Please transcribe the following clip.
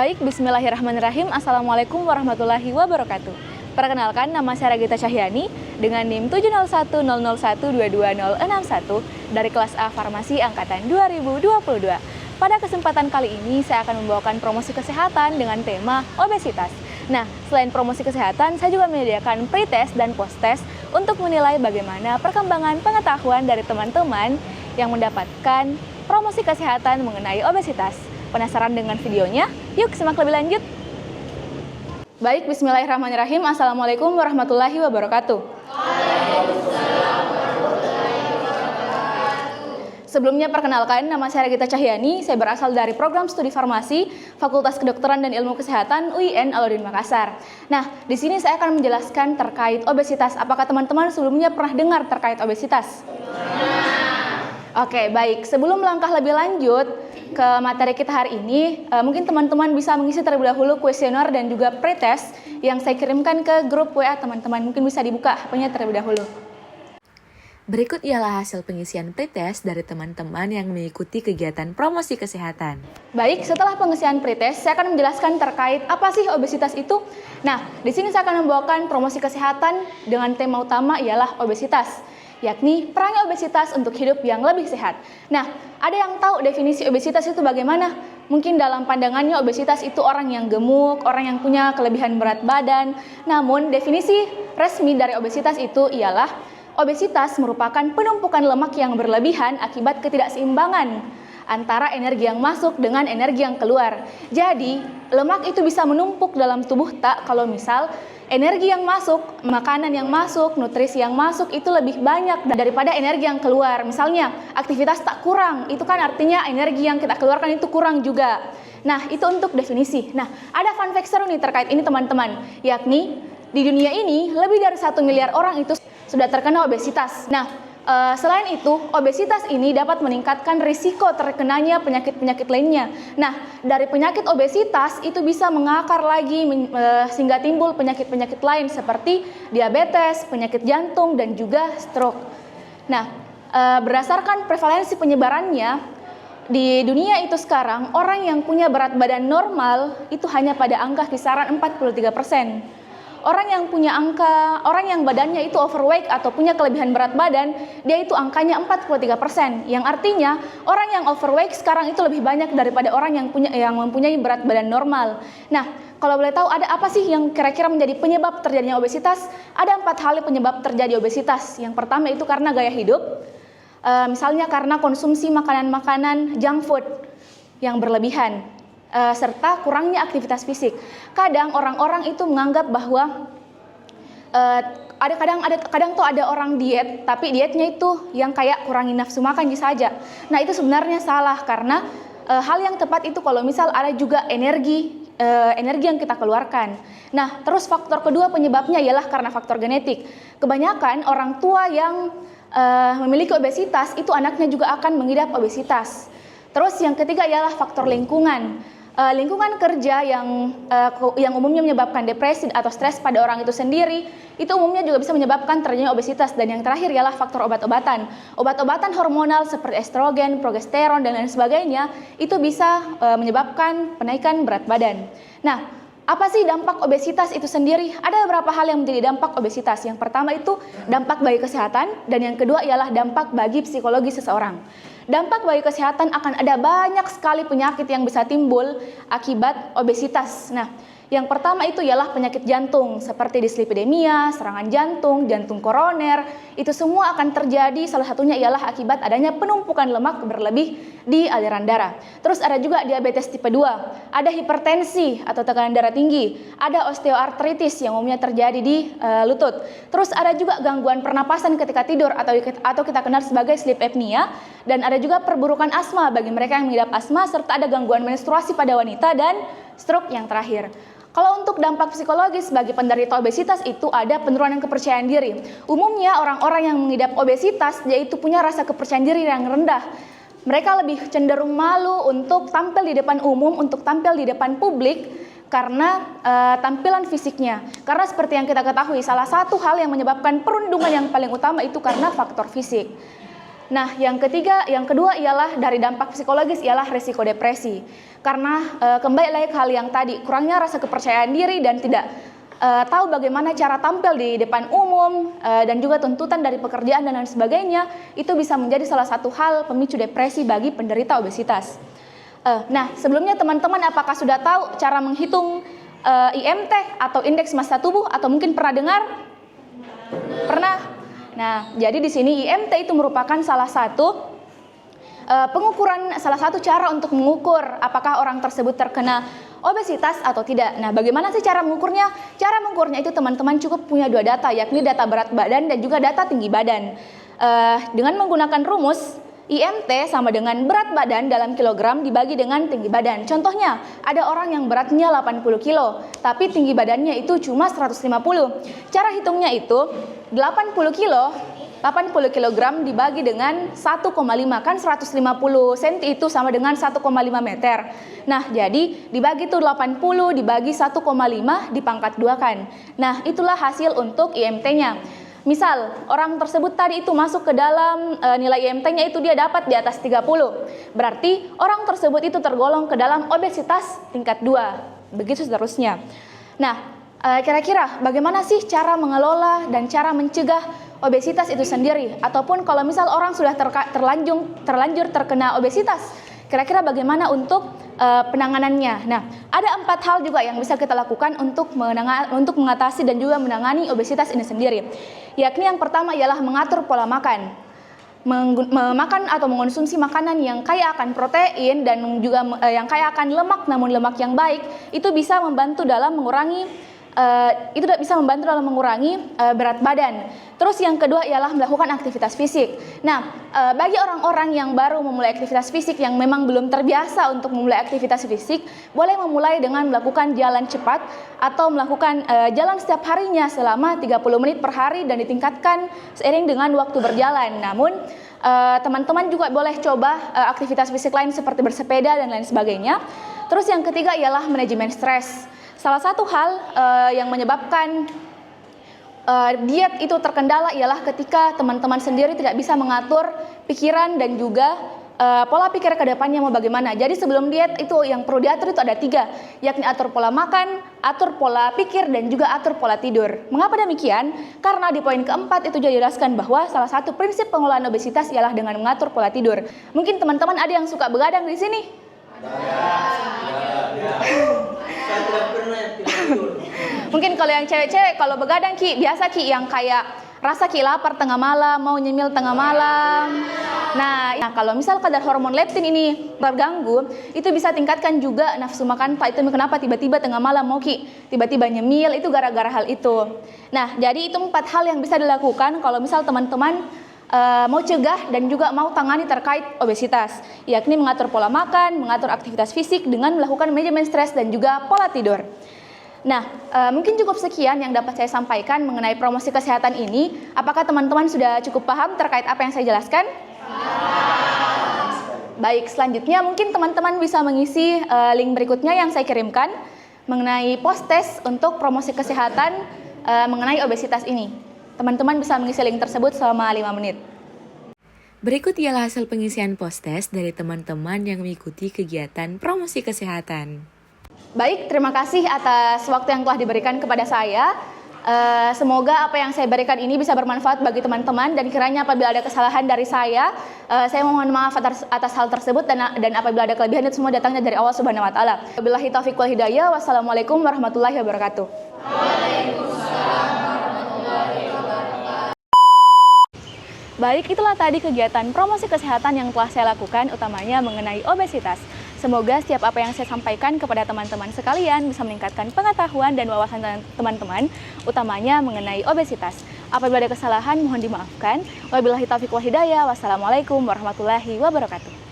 Baik, bismillahirrahmanirrahim. Assalamualaikum warahmatullahi wabarakatuh. Perkenalkan, nama saya Ragita Cahyani dengan NIM 70100122061 dari kelas A Farmasi Angkatan 2022. Pada kesempatan kali ini, saya akan membawakan promosi kesehatan dengan tema obesitas. Nah, selain promosi kesehatan, saya juga menyediakan pre-test dan post-test untuk menilai bagaimana perkembangan pengetahuan dari teman-teman yang mendapatkan promosi kesehatan mengenai obesitas. Penasaran dengan videonya? Yuk simak lebih lanjut. Baik, bismillahirrahmanirrahim. Assalamualaikum warahmatullahi wabarakatuh. Sebelumnya perkenalkan, nama saya Ragita Cahyani. Saya berasal dari program studi farmasi Fakultas Kedokteran dan Ilmu Kesehatan UIN Alauddin Makassar. Nah, di sini saya akan menjelaskan terkait obesitas. Apakah teman-teman sebelumnya pernah dengar terkait obesitas? Oke, baik. Sebelum melangkah lebih lanjut ke materi kita hari ini, mungkin teman-teman bisa mengisi terlebih dahulu kuesioner dan juga pretest yang saya kirimkan ke grup WA teman-teman. Mungkin bisa dibuka HP-nya terlebih dahulu. Berikut ialah hasil pengisian pretest dari teman-teman yang mengikuti kegiatan promosi kesehatan. Baik, setelah pengisian pretest, saya akan menjelaskan terkait apa sih obesitas itu. Nah, di sini saya akan membawakan promosi kesehatan dengan tema utama ialah obesitas, yakni perangai obesitas untuk hidup yang lebih sehat. Nah, ada yang tahu definisi obesitas itu bagaimana? Mungkin dalam pandangannya obesitas itu orang yang gemuk, orang yang punya kelebihan berat badan. Namun, definisi resmi dari obesitas itu ialah obesitas merupakan penumpukan lemak yang berlebihan akibat ketidakseimbangan antara energi yang masuk dengan energi yang keluar. Jadi, lemak itu bisa menumpuk dalam tubuh tak kalau misal energi yang masuk, makanan yang masuk, nutrisi yang masuk itu lebih banyak daripada energi yang keluar. Misalnya, aktivitas tak kurang, itu kan artinya energi yang kita keluarkan itu kurang juga. Nah, itu untuk definisi. Nah, ada fun fact seru nih terkait ini teman-teman, yakni di dunia ini lebih dari 1 miliar orang itu sudah terkena obesitas. Nah, selain itu, obesitas ini dapat meningkatkan risiko terkenanya penyakit-penyakit lainnya. Nah, dari penyakit obesitas itu bisa mengakar lagi sehingga timbul penyakit-penyakit lain seperti diabetes, penyakit jantung, dan juga stroke. Nah, berdasarkan prevalensi penyebarannya, di dunia itu sekarang, orang yang punya berat badan normal itu hanya pada angka kisaran 43%. Orang yang badannya itu overweight atau punya kelebihan berat badan, dia itu angkanya 43%. Yang artinya orang yang overweight sekarang itu lebih banyak daripada orang yang mempunyai berat badan normal. Nah, kalau boleh tahu ada apa sih yang kira-kira menjadi penyebab terjadinya obesitas? Ada 4 hal penyebab terjadi obesitas. Yang pertama itu karena gaya hidup. Misalnya karena konsumsi makanan-makanan junk food yang berlebihan. Serta kurangnya aktivitas fisik. Kadang orang-orang itu menganggap bahwa kadang tuh ada orang diet, tapi dietnya itu yang kayak kurangi nafsu makan saja. Nah, itu sebenarnya salah karena hal yang tepat itu kalau misal ada juga energi yang kita keluarkan. Nah, terus faktor kedua penyebabnya ialah karena faktor genetik. Kebanyakan orang tua yang memiliki obesitas itu anaknya juga akan mengidap obesitas. Terus yang ketiga ialah faktor lingkungan. Lingkungan kerja yang umumnya menyebabkan depresi atau stres pada orang itu sendiri, itu umumnya juga bisa menyebabkan terjadinya obesitas. Dan yang terakhir ialah faktor obat-obatan. Obat-obatan hormonal seperti estrogen, progesteron, dan lain sebagainya, itu bisa menyebabkan penaikan berat badan. Nah, apa sih dampak obesitas itu sendiri? Ada beberapa hal yang menjadi dampak obesitas. Yang pertama itu dampak bagi kesehatan, dan yang kedua ialah dampak bagi psikologi seseorang. Dampak bagi kesehatan akan ada banyak sekali penyakit yang bisa timbul akibat obesitas. Nah, yang pertama itu ialah penyakit jantung seperti dislipidemia, serangan jantung, jantung koroner. Itu semua akan terjadi, salah satunya ialah akibat adanya penumpukan lemak berlebih di aliran darah. Terus ada juga diabetes tipe 2, ada hipertensi atau tekanan darah tinggi, ada osteoartritis yang umumnya terjadi di lutut. Terus ada juga gangguan pernapasan ketika tidur atau kita kenal sebagai sleep apnea, dan ada juga perburukan asma bagi mereka yang mengidap asma, serta ada gangguan menstruasi pada wanita dan stroke yang terakhir. Kalau untuk dampak psikologis bagi penderita obesitas itu ada penurunan kepercayaan diri. Umumnya orang-orang yang mengidap obesitas yaitu punya rasa kepercayaan diri yang rendah. Mereka lebih cenderung malu untuk tampil di depan umum, untuk tampil di depan publik karena tampilan fisiknya. Karena seperti yang kita ketahui, salah satu hal yang menyebabkan perundungan yang paling utama itu karena faktor fisik. Nah, yang kedua ialah dari dampak psikologis ialah risiko depresi. Karena kembali lagi ke hal yang tadi, kurangnya rasa kepercayaan diri dan tidak tahu bagaimana cara tampil di depan umum dan juga tuntutan dari pekerjaan dan lain sebagainya, itu bisa menjadi salah satu hal pemicu depresi bagi penderita obesitas. Nah, sebelumnya teman-teman apakah sudah tahu cara menghitung IMT atau indeks massa tubuh atau mungkin pernah dengar? Pernah? Nah, jadi di sini IMT itu merupakan salah satu salah satu cara untuk mengukur apakah orang tersebut terkena obesitas atau tidak. Nah, bagaimana sih cara mengukurnya? Cara mengukurnya itu teman-teman cukup punya dua data, yakni data berat badan dan juga data tinggi badan. Dengan menggunakan rumus IMT sama dengan berat badan dalam kilogram dibagi dengan tinggi badan. Contohnya, ada orang yang beratnya 80 kilo, tapi tinggi badannya itu cuma 150. Cara hitungnya itu 80 kg dibagi dengan 1,5, kan 150 cm itu sama dengan 1,5 meter. Nah, jadi dibagi itu 80 dibagi 1,5 dipangkat 2 kan. Nah, itulah hasil untuk IMT-nya. Misal, orang tersebut tadi itu masuk ke dalam nilai IMT-nya itu dia dapat di atas 30. Berarti orang tersebut itu tergolong ke dalam obesitas tingkat 2. Begitu seterusnya. Nah, kira-kira bagaimana sih cara mengelola dan cara mencegah obesitas itu sendiri? Ataupun kalau misal orang sudah terlanjur terkena obesitas, kira-kira bagaimana untuk penanganannya? Nah, ada 4 hal juga yang bisa kita lakukan untuk mengatasi dan juga menangani obesitas ini sendiri. Yakni yang pertama ialah mengatur pola makan. Memakan atau mengonsumsi makanan yang kaya akan protein dan juga yang kaya akan lemak namun lemak yang baik, itu bisa membantu dalam mengurangi berat badan. Terus yang kedua ialah melakukan aktivitas fisik. Nah, bagi orang-orang yang baru memulai aktivitas fisik yang memang belum terbiasa untuk memulai aktivitas fisik, boleh memulai dengan melakukan jalan cepat atau melakukan jalan setiap harinya selama 30 menit per hari dan ditingkatkan seiring dengan waktu berjalan. Namun, teman-teman juga boleh coba aktivitas fisik lain seperti bersepeda dan lain sebagainya. Terus yang ketiga ialah manajemen stres. Salah satu hal yang menyebabkan diet itu terkendala ialah ketika teman-teman sendiri tidak bisa mengatur pikiran dan juga pola pikir ke depannya mau bagaimana. Jadi sebelum diet itu yang perlu diatur itu ada 3, yakni atur pola makan, atur pola pikir, dan juga atur pola tidur. Mengapa demikian? Karena di poin keempat itu dijelaskan bahwa salah satu prinsip pengelolaan obesitas ialah dengan mengatur pola tidur. Mungkin teman-teman ada yang suka begadang di sini? Saya tidak pernah tidur. Mungkin kalau yang cewek-cewek kalau begadang biasa yang kayak rasa lapar tengah malam, mau nyemil tengah malam. Nah, kalau misal kadar hormon leptin ini terganggu, itu bisa tingkatkan juga nafsu makan. Pak, itu kenapa tiba-tiba tengah malam mau tiba-tiba nyemil, itu gara-gara hal itu. Nah, jadi itu 4 hal yang bisa dilakukan kalau misal teman-teman mau cegah dan juga mau tangani terkait obesitas, yakni mengatur pola makan, mengatur aktivitas fisik dengan melakukan manajemen stres dan juga pola tidur. Nah, mungkin cukup sekian yang dapat saya sampaikan mengenai promosi kesehatan ini. Apakah teman-teman sudah cukup paham terkait apa yang saya jelaskan? Baik, selanjutnya mungkin teman-teman bisa mengisi link berikutnya yang saya kirimkan mengenai post-test untuk promosi kesehatan mengenai obesitas ini. Teman-teman bisa mengisi link tersebut selama 5 menit. Berikut ialah hasil pengisian post-test dari teman-teman yang mengikuti kegiatan promosi kesehatan. Baik, terima kasih atas waktu yang telah diberikan kepada saya. Semoga apa yang saya berikan ini bisa bermanfaat bagi teman-teman, dan kiranya apabila ada kesalahan dari saya mohon maaf atas hal tersebut, dan apabila ada kelebihan itu semua datangnya dari Allah Subhanahu wa taala. Wabillahi taufiq wal hidayah. Wassalamualaikum warahmatullahi wabarakatuh. Waalaikumsalam warahmatullahi wabarakatuh. Baik, itulah tadi kegiatan promosi kesehatan yang telah saya lakukan, utamanya mengenai obesitas. Semoga setiap apa yang saya sampaikan kepada teman-teman sekalian bisa meningkatkan pengetahuan dan wawasan teman-teman, utamanya mengenai obesitas. Apabila ada kesalahan, mohon dimaafkan. Wabillahi taufiq wal hidayah. Wassalamualaikum warahmatullahi wabarakatuh.